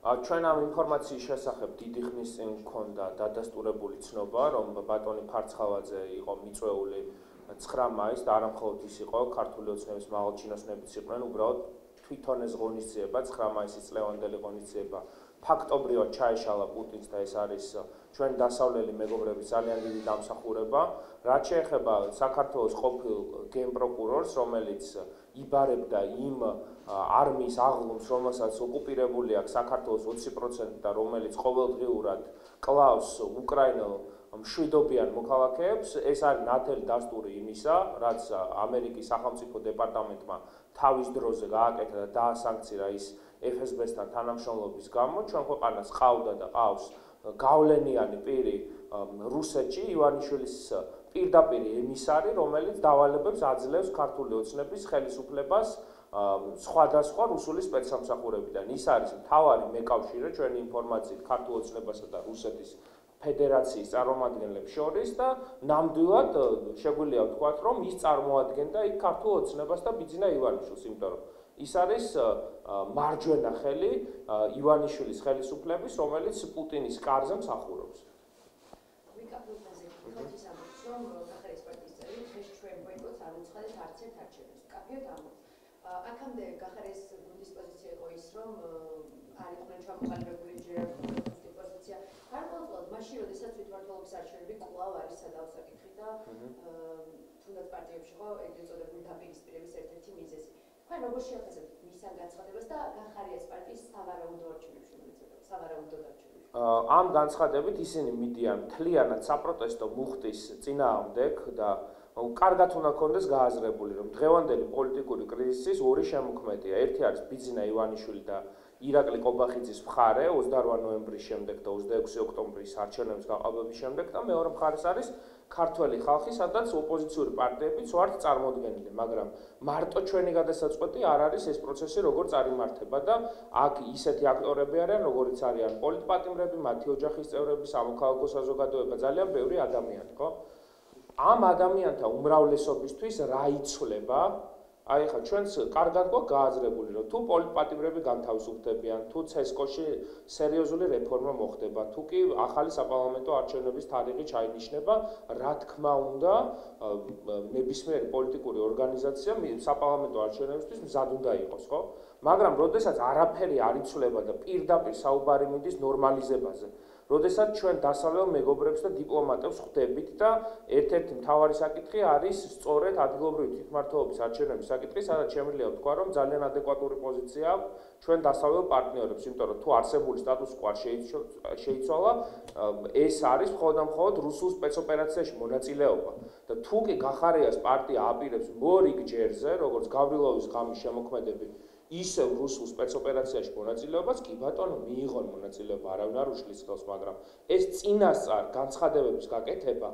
ჩვენ ამ ინფორმაციის შესახებ დიდი ხნის წინ მქონდა დადასტურებული ცნობა, რომ ბატონი ფარცხალაძე იყო მიწვეული 9 მაისს და არა მხოლოდ ის იყო, ქართული ოცნების მაღალჩინოსნებიც იყვნენ, უბრალოდ თვითონ ეს ღონისძიება 9 მაისის წლევანდელი ღონისძიება ფაქტობრივად ჩაეშალა პუტინს და ეს არის ჩვენ დასავლელი მეგობრების ძალიან დიდი დამსახურება, რაც შეეხება საქართველოს ყოფილ გენპროკურორს, რომელიც იბარებდა იმ არმიის აღლუმს, რომელსაც ოკუპირებული აქვს საქართველოს 20% და რომელიც ყოველდღიურად კლავს უკრაინელ მშვიდობიან მოქალაქეებს, ეს არის ნათელი დასტური იმისა, რაც ამერიკის სახელმწიფო დეპარტამენტმა თავის დროზე გააკეთა და დაასანქცია ის FSB-სთან თანამშრომლობის გამო, ჩვენ ქვეყანას ყავდა და ყავს გავლენიანი პირი რუსეთში, ივანიშვილის პირდაპირ ემისარი, რომელიც დავალებებს აძლევს ქართული ოცნების ხელისუფლებას სხვადასხვა რუსული სპეცსამსახურებიდან. ის არის მთავარი მეკავშირე ჩვენი ინფორმაციით ქართულ ოცნებასა და რუსეთის ფედერაციის წარმომადგენლებს შორის და ნამდვილად შეგვიძლია ვთქვათ, რომ ის წარმოადგენდა იქ ქართულ ოცნებას და ბიძინა ივანიშვილს, იმიტომ რომ ის არის მარჯვენა ხელი ივანიშვილის ხელისუფლების, რომელიც პუტინის კარზე მსახურობს. ვიკაპროფაზე ხოთის ამბობს, რომ გახარეს პარტიის წევრი დღეს ჩვენ ბოიკოტს არ უცხადეთ არც ერთ არჩევნებს. კაფეოთ ამბობს. აქამდე გახარეს გუნდის პოზიცია იყო ის, რომ არ იყვნენ ჩამოყალიბებული ჯერ პოზიცია. გარკვეულწილად მაშინ, როდესაც თვითმმართველობის არჩევნები კვლავ არის სადავსაკითხი და თუნდაც პარტიებში ხო ეგრეთ წოდებული დაპირისპირების ერთ-ერთი მიზეზი. თქვენ როგორ შეაფასებთ მისგან განცხადებას და გახარიას პარტიის სავარაუდო არჩევნებში მოეწოდა, სავარაუდოდ არჩევნებში? ამ განცხადებით ისინი მიდიან მთლიანად საპროტესტო მუხტის წინააღმდეგ და კარგად უნდა ქონდეს გააზრებული, რომ დღევანდელი პოლიტიკური კრიზისის ორი შემოქმედია. ერთი არის ბიძინა ივანიშვილი და ირაკლი ყობახიძის მხარე 28 ნოემბრის შემდეგ და 26 ოქტომბრის არჩევნების გაყალბების შემდეგ და მეორე მხარეს არის ქართველი ხალხი, სადაც ოპოზიციური პარტიებიც ვართ წარმოდგენილი, მაგრამ მარტო ჩვენი გადასაწყვეტი არ არის ეს პროცესი როგორ წარიმართება და აქ ისეთი აქტორები არიან, როგორიც არიან პოლიტპატიმრები, მათი ოჯახის წევრები, სამოქალაქო საზოგადოება, ძალიან ბევრი ადამიანი, ხო? ამ ადამიანთა უმრავლესობისთვის რა იცვლება? აი ხა ჩვენს კარგად გვაქვს გააზრებული, რომ თუ პოლიტპატიმრები განთავისუფლებიან, თუ ცესკოში სერიოზული რეფორმა მოხდება, თუ კი ახალი საპარლამენტო არჩევნების თარიღი ჩაინიშნება, რა თქმა უნდა, ნებისმიერი პოლიტიკური ორგანიზაცია საპარლამენტო არჩევნებისთვის მზად უნდა იყოს, ხო? მაგრამ როდესაც არაფერი არ იცვლება და პირდაპირ საუბარი მიდის ნორმალიზებაზე, როდესაც ჩვენ დასავლელ მეგობრებს და დიპლომატებს ხვდებით და ერთ-ერთი მთავარი საკითხი არის სწორედ ადგილობრივი თვითმმართველობის არჩევნების საკითხი, სადაც შემიძლია ვთქვა, რომ ძალიან ადეკვატური პოზიცია აქვს ჩვენ დასავლელ პარტნიორებს, იმიტომ რომ თუ არსებული სტატუს კვო არ შეიცვალა, ეს არის მხოლოდ რუსულ სპეცოპერაციაში მონაწილეობა და თუ კი გახარიას პარტია აპირებს მორიგ ჯერზე, როგორც გავრილოვის ღამის შემოქმედები ისევ რუსულ სპეცოპერაციაში მონაწილეობას, კი ბატონო მიიღონ მონაწილეობა, არავინ არ უშლის ხელს, მაგრამ ეს წინასწარ განცხადებების გაკეთება,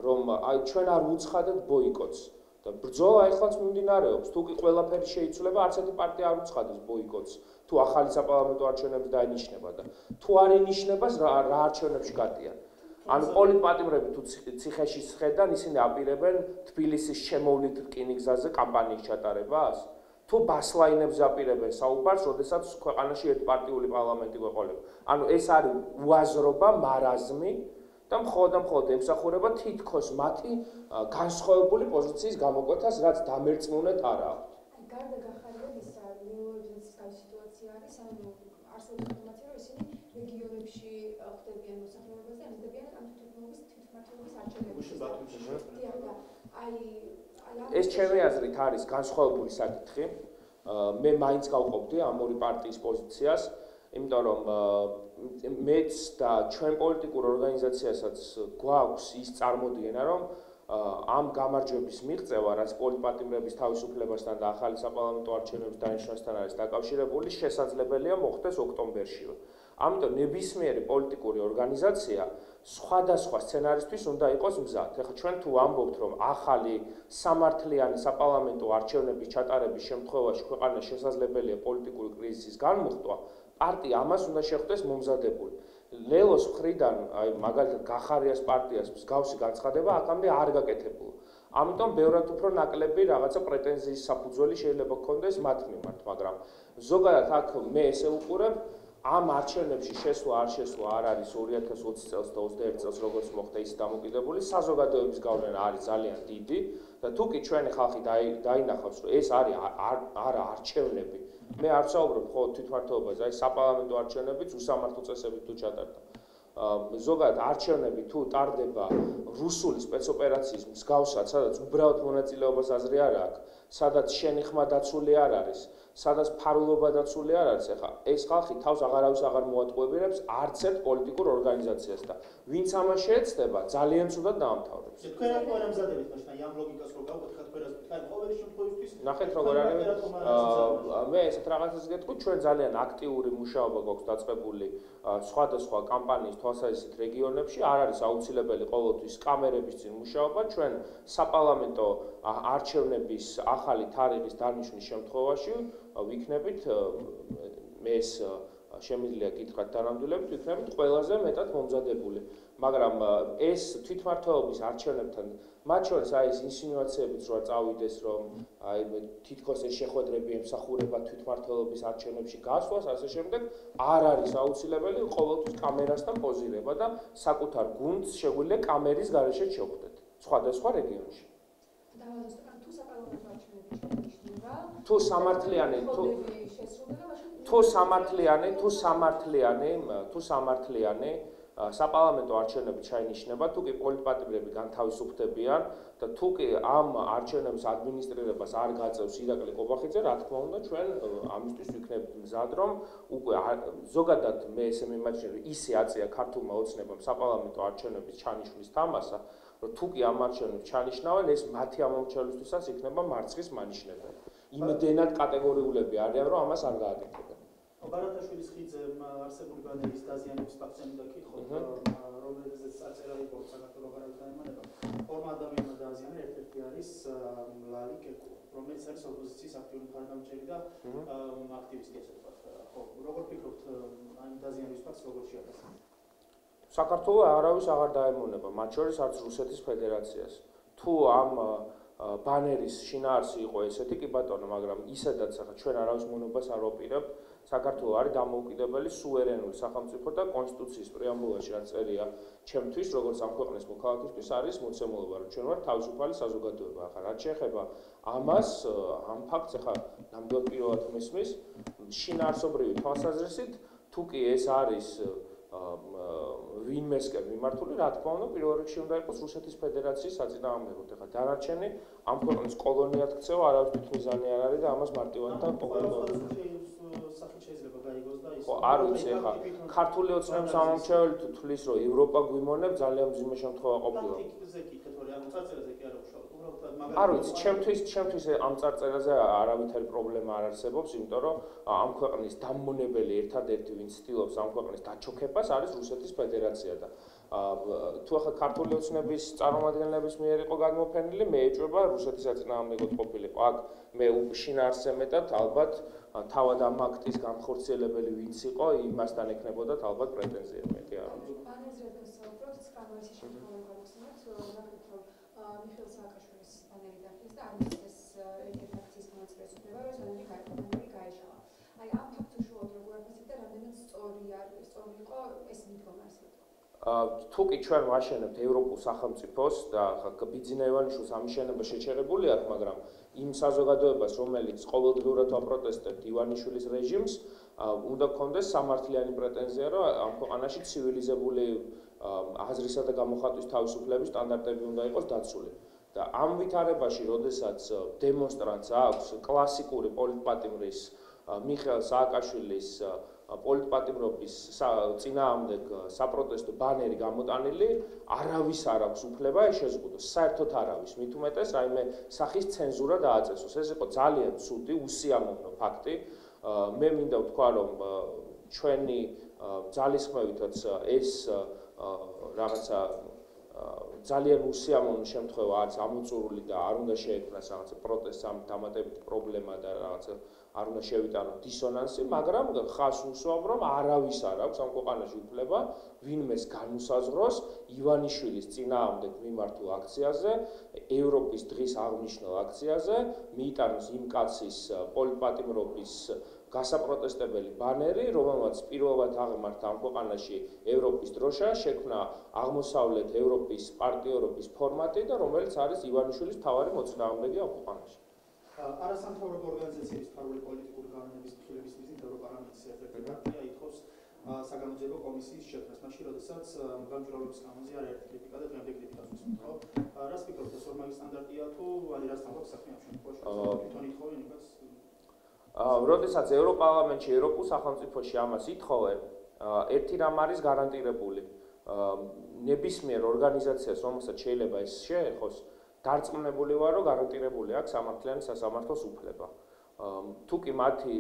რომ აი ჩვენ არ უცხადეთ ბოიკოტს და ბრძოლა ეხლაც მიმდინარეობს, თუ კი ყველაფერი შეიცვლება, არც ერთი პარტია არ უცხადებს ბოიკოტს, თუ ახალი საპარლამენტო არჩევნები დაინიშნება და თუ არ ინიშნებას რა არჩევნებში გადიან. ანუ პოლიტპატიმრები თუ ციხეში სხედან, ისინი აპირებენ თბილისის შემოვლით რკინიგზაზე კამპანიის ჩატარებას? თუ ბასლაინებს აპირებენ საუბარს, როდესაც ქვეყანაში ერთპარტიული პარლამენტი გვეყოლება. ანუ ეს არის უაზრობა, მარაზმი და მხოლოდ ემსახურება თითქოს მათი განსხვავებული პოზიციის გამოკვეთას, რაც დამერწმუნეთ არ აქვს. გარდა გახარების მიმოედნის თავი სიტუაცია არის, ანუ არსებობს ინფორმაცია, რომ ისინი რეგიონებში ხდებიან მოსახლეობას და მისდებიან ამ თვითმმართველობის არჩევნებში. ეს ჩემი აზრით არის განსხვავებული საკითხი. მე მაინც გავყოფდი ამ ორი პარტიის პოზიციას, იმიტომ რომ მეც და ჩვენ პოლიტიკურ ორგანიზაციასაც გვაქვს ის წარმოდგენა, რომ ამ გამარჯვების მიღწევა, რაც პოლიტპატიმრების თავისუფლებასთან და ახალი საპარლამენტო არჩევნების დანიშნვასთან არის დაკავშირებული, შესაძლებელია მოხდეს ოქტომბერში. ამიტომ ნებისმიერი პოლიტიკური ორგანიზაცია სხვადასხვა სცენარისთვის უნდა იყოს მზად. ეხლა ჩვენ თუ ამბობთ, რომ ახალი სამართლიანი საპარლამენტო არჩევნების ჩატარების შემთხვევაში ქვეყანას შესაძლებელია პოლიტიკური კრიზისის განმუხტვა, პარტია ამას უნდა შეხვდეს მომზადებული. ლელოს მხრიდან, აი მაგალითად გახარიას პარტიას მსგავსი განცხადება აქამდე არ გაკეთებულა. ამიტომ ბევრად უფრო ნაკლები რაღაცა პრეტენზიის საფუძველი შეიძლება გქონდეს მათ მიმართ, მაგრამ ზოგადად აქ მე ესე უყურებ, ამ არჩევნებში შესვლა არ შესვლა არ არის 2020 წელს და 21 წელს როგორც მოხდა ის დამოკიდებული, საზოგადოების გავლენა არის ძალიან დიდი და თუ კი ჩვენი ხალხი დაინახავს, რომ ეს არის არა არჩევნები, მე არ ვსაუბრობ მხოლოდ თვითმმართველობაზე, აი საპარლამენტო არჩევნებიც უსამართლო წესებით თუ ჩატარდა. ზოგადად არჩევნები თუ ტარდება რუსული სპეცოპერაციის მსგავსად, სადაც უბრალოდ მონაწილეობას აზრი არ აქვს, სადაც შენი ხმა დაცული არ არის, სადაც ფარულობა დაცული არ არის, ეხლა ეს ხალხი თავს აღარავის აღარ მოატყუებინებს არც ერთ პოლიტიკურ ორგანიზაციას და ვინც ამას შეეცდება, ძალიან ცუდად დაამთავრებს. თქვენ რა ამზადებით მაშინ ამ ლოგიკას რო გავაკეთოთ, თქვენ რა ყოველი შემთხვევისთვის ნახეთ როგორ არის მე ესეთ რაღაცას გეტყვი, ჩვენ ძალიან აქტიური მუშაობა გვაქვს დაწყებული სხვადასხვა კამპანიის თვალსაზრისით რეგიონებში, არ არის აუცილებელი ყოველთვის კამერების წინ მუშაობა, ჩვენ საპარლამენტო არჩევნების ახალი თარიღის დანიშნვის შემთხვევაში ვიქნებით ეს შემიძლია გითხრათ თანამდებობებით ვიქნებით ყველაზე მეტად მომზადებული, მაგრამ ეს თვითმმართველობის არჩევნებთან მათ შორის აი ეს ინსინუაციებიც რო წავიდეს, რომ აი თითქოს ეს შეხვედრები ემსახურება თვითმმართველობის არჩევნებში გასვლას, ასე შემდეგ, არ არის აუცილებელი ყოველთვის კამერასთან პოზირება და საკუთარ გუნდს შეგვიძლია კამერის გარეშე შევხვდეთ სხვადასხვა რეგიონში. თუ სამართლიანი საპარლამენტო არჩევნები ჩაინიშნება, თუ კი პოლიტპატიმრები განთავისუფდებიან და თუ კი ამ არჩევნების ადმინისტრირებას არ გაწევს ირაკლი ყობახიძე, რა თქმა უნდა, ჩვენ ამისთვის ვიქნებით მზად, რომ უკვე ზოგადად მე ესე მიმაჩნია, რომ ისე აწია ქართულმა ოცნებამ საპარლამენტო არჩევნების ჩანიშვნის თამასა, რომ თუ კი ამ არჩევნებს ჩანიშნავენ, ეს მათი ამომრჩევლისთვისაც იქნება მარცხის მანიშნებელი. იმდენად კატეგორიულები არიან, რომ ამას არ გააკეთებენ. ბარათაშვილის ხიდზე არსებული ბანერის დაზიანების ფაქტზე უნდა გითხოთ, რომელზეც წარწერა იყო საქართველოს გარეთ დაემატება. ორმა ადამიანმა დააზიანა, ერთ-ერთი არის ლალი კეკუ, რომელიც არის ოპოზიციის აქტიური მხარდამჭერი და აქტივისტი, ასე ვთქვათ. ხო, როგორ ფიქრობთ, ამ დაზიანების ფაქტს როგორ შეაფასებთ? საქართველოს არავის აღარ დაემონება, მათ შორის არც რუსეთის ფედერაციას. თუ ამ ბანერის შინაარსი იყო ესეთი, კი ბატონო, მაგრამ ისედაც ახლა ჩვენ არავის მონობას არ ვაპირებთ. საქართველოს არის დამოუკიდებელი სუვერენული სახელმწიფო და კონსტიტუციის პრეამბულაში რაც წერია ჩემთვის, როგორც ამ ქვეყნის მოქალაქისთვის არის მოცემულობა, რომ ჩვენ ვართ თავისუფალი საზოგადოება. ახლა რაც შეეხება ამას, ამ ფაქტს ახლა ნამდვილად პირველად მესმის, შინაარსობრივი თვალსაზრისით, თუ კი ეს არის ვინმესკენ მიმართული, რა თქმა უნდა, პირველ რიგში უნდა იყოს რუსეთის ფედერაციის საწინააღმდეგოდ. ახლა დანარჩენი ამ ქვეყნის კოლონიად ქცევა არავის თვითმიზანი არ არის და ამას მარტივად ხო, არ ვიცი, ახლა ქართული ოცნების ამომრჩეველი თუ თulis, რომ ევროპა გვიმონებს, ძალიან მძიმე შემთხვევა ყოფილა. არ ვიცი, ჩემთვის ამ წარწერაზე არავითარი პრობლემა არ არსებობს, იმიტომ რომ ამ ქვეყნის დამონებელი ერთადერთი, ვინც ცდილობს ამ ქვეყნის დაჩოქებას, არის რუსეთის ფედერაცია და თუ ახლა ქართული ოცნების წარმომადგენლების მიერ იყო გადმოფენილი, მე ეჭვება რუსეთის საწინააღმდეგოდ ყოფილიყო. აქ მე შინაარსზე მეტად ალბათ თავად ამ აქტის განხორციელებელი ვინც იყო, იმასთან ექნებოდათ ალბათ პრეტენზიები, მეტი არ არის. ბანერზე ვსაუბრობთ, სკამოისი შემთხვევა გავხსენებთ, ნახეთ რომ მიხეილ სააკაშვილის ბანერი დახეს და არ მისცეს ერთ-ერთი აქციის მონაწილეს უფლება, რომ ბანერი გაეშალა. აი ამ ფაქტს უშუალოდ როგორ აფასებთ და რამდენად სწორი იყო ეს მიდგომა ასე ვთქვათ. თუ კი ჩვენ ვაშენებთ ევროპულ სახელმწიფოს და ბიძინა ივანიშვილს ამის შენება შეჩერებული აქვს, მაგრამ იმ საზოგადოებას, რომელიც ყოველდღიურად აპროტესტებთ ივანიშვილის რეჟიმს, უნდა გქონდეს სამართლიანი პრეტენზია, რომ ამ ქვეყანაში ცივილიზებული აზრისა და გამოხატვის თავისუფლების სტანდარტები უნდა იყოს დაცული. და ამ ვითარებაში, როდესაც დემონსტრანტს აქვს კლასიკური პოლიტპატიმრის მიხეილ სააკაშვილის პოლიტპატიმრობის წინააღმდეგ საპროტესტო ბანერი გამოტანილი, არავის არ აქვს უფლება ეს შეზღუდოს, საერთოდ არავის, მით უმეტეს რაიმე სახის ცენზურა დააწესოს. ეს იყო ძალიან ცუდი, უსიამოვნო ფაქტი. მე მინდა ვთქვა, რომ ჩვენი ძალისხმევითაც ეს რაღაცა ძალიან უსიამოვნო შემთხვევა არის ამოწურული და არ უნდა შეექმნას რაღაცა პროტესტს ამ დამატებითი პრობლემა და რაღაცა არ უნდა შევიტანოთ დისონანსი, მაგრამ ხას უსვამ, რომ არავის არ აქვს ამ ქვეყანაში უფლება ვინმეს განუსაზღვროს ივანიშვილის წინააღმდეგ მიმართულ აქციაზე, ევროპის დღის აღნიშნულ აქციაზე, მიიტანოს იმ კაცის პოლიტპატიმრობის გასაპროტესტებელი ბანერი, რომელმაც პირველად აღემართა ამ ქვეყანაში ევროპის დროშა, შექმნა აღმოსავლეთ ევროპის პარტიორობის ფორმატი და რომელიც არის ივანიშვილის მთავარი მოწინააღმდეგე ამ ქვეყანაში. არასამთავრობო ორგანიზაციების მთავარი პოლიტიკური განმეორების მხილების მიზნით ევროპარლამენტის ერთ-ერთი პარტია ითხოვს საგამოძიებო კომისიის შექმნას, მაშინ როდესაც გამჭვირვალობის გამოძი არაერთი κρიტიკა და დღემდე კრიტიკას უსმენთ, ხო? რას ფიქრობთ, ეს ორმაგი სტანდარტია თუ აი რასთან გვაქვს საქმე ამ შემთხვევაში? თვითონ ითხოვენ იმას? როდესაც ევროპარლამენტში, ევროპულ სახელმწიფოში ამას ითხოვენ, ერთი რამ არის გარანტირებული. ნებისმიერ ორგანიზაციას, რომელსაც შეიძლება ეს შეეხოს, დარწმუნებული ვარ, რომ გარანტირებული აქვს სამართლიანი სასამართლოს უფლება. თუკი მათი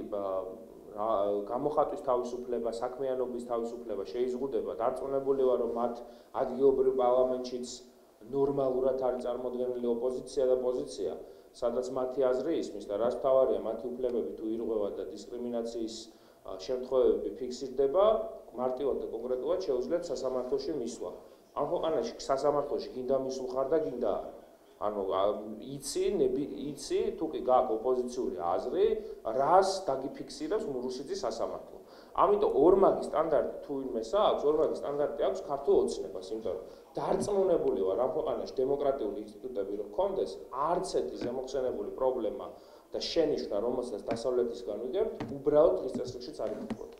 გამოხატვის თავისუფლება, საქმიანობის თავისუფლება შეიზღუდება, დარწმუნებული ვარ, რომ მათ ადგილობრივ პარლამენტშიც ნორმალურად არის წარმოდგენილი ოპოზიცია და პოზიცია, სადაც მათი აზრი ისმის და რაც მთავარია, მათი უფლებები თუ ირღვევა და დისკრიმინაციის შემთხვევები ფიქსირდება, მარტივად და კონკრეტულად შეუძლიათ სასამართლოში მისვლა. ამ ქვეყანაში სასამართლოში გინდა მისულხარ და გინდა არა. ანუ იცი, თუკი გაქვს ოპოზიციური აზრი, რას დაგიფიქსირებს რუსეთის სასამართლო. ამიტომ ორმაგი სტანდარტი თუ იმეს აქვს, ორმაგი სტანდარტი აქვს ქართულ ოცნებას, იმიტომ რომ დარწმუნებული ვარ ამ ქვეყანაში დემოკრატიული ინსტიტუტები რომ გქონდეს, არც ერთი ზემოხსენებული პრობლემა და შენიშვნა, რომელსაც დასავლეთისგან ვიგებთ, უბრალოდ დღის წესრიგშიც არ იქნებოდა.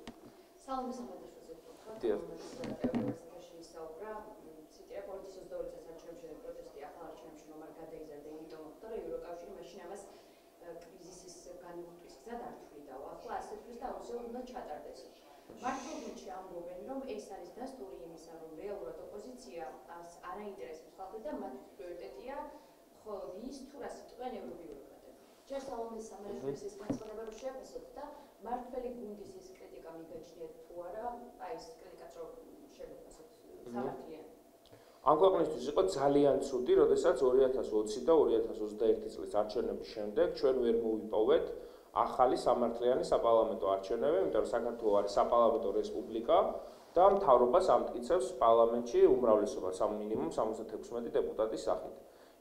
სალომე სამედაშოზე ვთქვათ, ევროპაში ისაუბრა, ციტირა პოლიციის 22 წელს არჩევნებში და პროტესტი ახალ არჩევნებში რომ არ გადაიზარდა, იმიტომ ხდება, რომ ევროკავშირი მაშინ ამას კრიზისის განმარტვის გზად არ თვლიდა. ახლა ასე თვლის და აუცილებლად უნდა ჩატარდეს. მართლობრივი ამბობენ, რომ ეს არის დასტური იმისა, რომ რეალურად ოპოზიცია არაინტერესებს ხალხი და მათ პრიორიტეტია მხოლოდ ის, თუ რას იტყვიან ევრობიუროკრატები. ჯერ სალომეს სამედაშოვის ეს განცხადება რომ შეაფასოთ და მართველი გუნდის ეს კრიტიკა მიგაჩნიათ თუ არა, აი ეს კრიტიკაც რომ შევაფასოთ სამართლიანი. ამ ქვეყნისთვის იყო ძალიან ცუდი, როდესაც 2020 და 2021 წლის არჩევნების შემდეგ ჩვენ ვერ მოვიპოვეთ ახალი სამართლიანი საპარლამენტო არჩევნები, იმიტომ რომ საქართველოს არის საპარლამენტო რესპუბლიკა და მთავრობას ამტკიცებს პარლამენტში უმრავლესობა მინიმუმ 76 დეპუტატის სახით.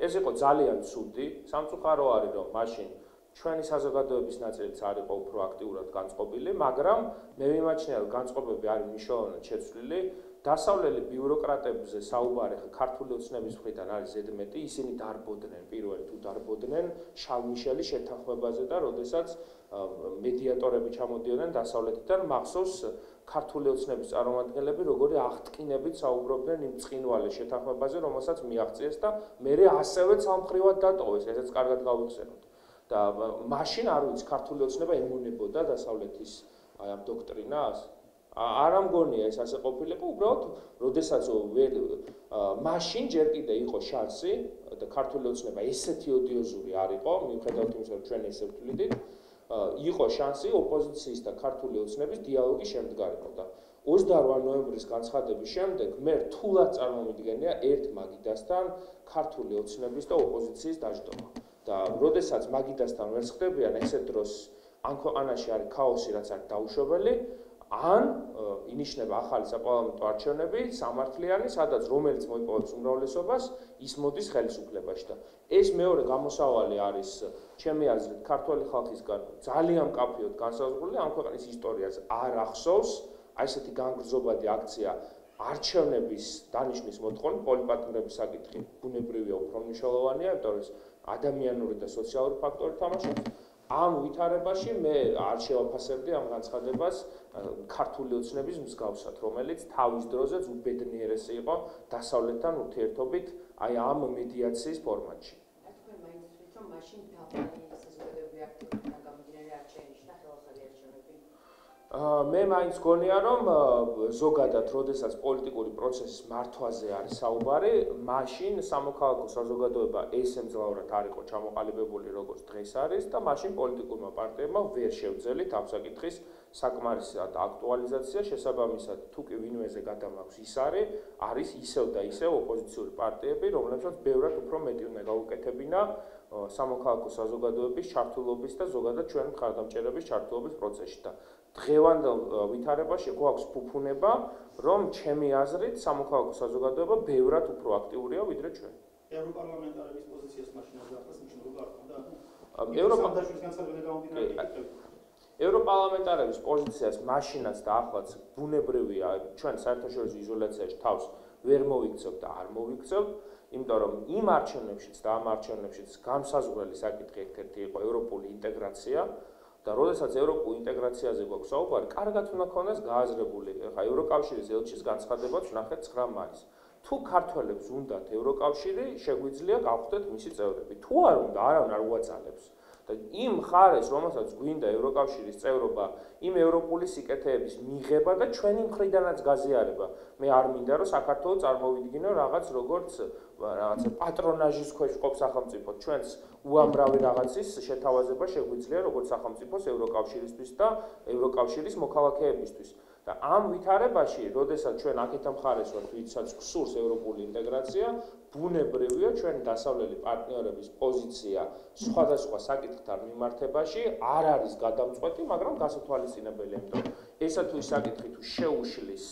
ეს იყო ძალიან ცუდი, სამწუხარო არის, რომ მაშინ ჩვენი საზოგადოების ნაწილიც არ იყო უფრო აქტიურად განწყობილი, მაგრამ მე მიმაჩნია, რომ განწყობები არის მნიშვნელოვნად შეცვლილი. დასავლელი ბიუროკრატებზე საუბარი ქართული ოცნების მხრიდან არის ზედმეტი, ისინი დარბოდნენ, პირველი თუ დარბოდნენ შალმიშელის შეთანხმებაზე და როდესაც მედიატორები ჩამოდიოდნენ დასავლეთიდან, მახსოვს ქართული ოცნების წარმომადგენლები როგორი აღტკინებით საუბრობდნენ იმ წყინვალე შეთანხმებაზე, რომელსაც მიაღწიეს და მერე ასევე ცალმხრივად დატოვეს, ესეც კარგად გავიხსენოთ. და მაშინ არ ვიცი, ქართული ოცნება ემონებოდა დასავლეთის ამ დოქტრინას. არ ამგონია ეს ასე ყოფილიყო, უბრალოდ როდესაც მაშინ ჯერ კიდე იყო შანსი და ქართული ოცნება ესეთი ოდიოზური არ იყო, მიუხედავად იმისა, რომ ჩვენ ესე ვთვლიდით, იყო შანსი ოპოზიციის და ქართული ოცნების დიალოგის შემდგარიყო და 28 ნოემბრის განცხადების შემდეგ მე რთულად წარმომიდგენია ერთ მაგიდასთან ქართული ოცნების და ოპოზიციის დაждობა. და როდესაც მაგიდასთან ვერ ხდებიან, ესეთ დროს ამ ქვეყანაში არის ქაოსი, რაც არის დაუშვებელი, ან ინიშნება ახალი საპარლამენტო არჩევნები, სამართლიანი, სადაც რომელიც მოიპოვებს უმრავლესობას, ის მოდის ხელისუფლებაში და ეს მეორე გამოსავალი არის, ჩემი აზრით, ქართველი ხალხისგან ძალიან მკაფიოდ განსაზღვრული, ამ ქვეყნის ისტორიას არ ახსოვს აი ესეთი განგრძობადი აქცია არჩევნების დანიშნვის მოთხოვნით, პოლიტპატიმრების საკითხი ბუნებრივია უფრო მნიშვნელოვანია, იმიტომ რომ ადამიანური და სოციალური ფაქტორი თამაშობს. ამ ვითარებაში მე არ შევაფასებდი ამ განცხადებას ქართული ოცნების მსგავსად, რომელიც თავის დროზეც უბედნიერესი იყო დასავლეთთან ურთიერთობით აი ამ მედიაციის ფორმატში. თქვენ მაინც ვთქვით, რომ მაშინ დაბალი საზოგადოებრივი აქტივობიდან გამომდინარე არჩევნებში და ხელახალი არჩევნები. მე მაინც გონია, რომ ზოგადად, როდესაც პოლიტიკური პროცესის მართვაზე არის საუბარი, მაშინ სამოქალაქო საზოგადოება ესე მძლავრად არ იყო ჩამოყალიბებული, როგორც დღეს არის და მაშინ პოლიტიკურმა პარტიებმა ვერ შევძელით ამ საკითხის საკმარისად აქტუალიზაცია, შესაბამისად, თუ კი ვინმეზე გადამაქვს ის არის ისევ და ისევ ოპოზიციური პარტიები, რომლებსაც ბევრად უფრო მეტი უნდა გაუკეთებინა სამოქალაქო საზოგადოების ჩართულობის და ზოგადად ჩვენი მხარდამჭერების ჩართულობის პროცესში და დღევანდელ ვითარებაში გვაქვს ფუფუნება, რომ ჩემი აზრით სამოქალაქო საზოგადოება ბევრად უფრო აქტიურია ვიდრე ჩვენ. ევროპარლამენტარების პოზიციას მაშინ აღახსნა, მაშინ როგორ არ ხონდა? ევროპარლამენტარების პოზიციას მაშინაც და ახლაც ბუნებრივია ჩვენ საერთაშორისო იზოლაციაში თავს ვერ მოვიქცევთ და არ მოვიქცევთ, იმიტომ რომ იმ არჩევნებშიც და ამ არჩევნებშიც განსაზღვრელი საკითხი ერთ-ერთი იყო ევროპული ინტეგრაცია და როდესაც ევროპულ ინტეგრაციაზე გვაქვს საუბარი, კარგად უნდა ქონდეს გააზრებული, ხა ევროკავშირის ელჩის განცხადებაც ვნახეთ 9 მაისს. თუ ქართველებს უნდათ ევროკავშირი, შეგვიძლია გავხდეთ მისი წევრები. თუ არ უნდა, არავინ არ უაწალებს. და იმ ხარეს, რომელსაც გვინდა ევროკავშირის წევრობა, იმ ევროპული სიკეთეების მიღება და ჩვენი მხრიდანაც გაზიარება. მე არ მინდა რომ საქართველოს წარმოვიდგინო რაღაც როგორც რაღაცა პატრონაჟის ქვეშ ყოფ სახელმწიფო. ჩვენს უამრავი რაღაცის შეთავაზება შეგვიძლია როგორც სახელმწიფოს ევროკავშირისთვის და ევროკავშირის მოქალაქეებისთვის. და ამ ვითარებაში, როდესაც ჩვენ აქეთ მხარეს ვართ, ვისაც გსურს ევროპული ინტეგრაცია, ბუნებრივია ჩვენი დასავლელი პარტნიორების პოზიცია სხვადასხვა საკითხთან მიმართებაში არ არის გადამწყვეტი, მაგრამ გასათვალისწინებელი, იმიტომ რომ ესა თუ ის საკითხი თუ შეუშლის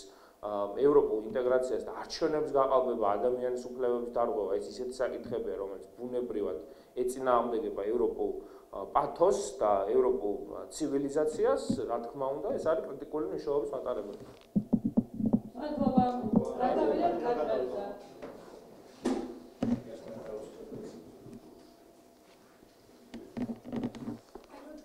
ევროპულ ინტეგრაციას და არჩევნებს გაყალბება, ადამიანის უფლებების დარღვევა, ეს ისეთი საკითხებია, რომელიც ბუნებრივად ეწინააღმდეგება ევროპულ პათოსს და ევროპულ ცივილიზაციას, რა თქმა უნდა, ეს არის კრიტიკული მნიშვნელობის მატარებელი. მადლობა. რა დავიდეთ კატარინა.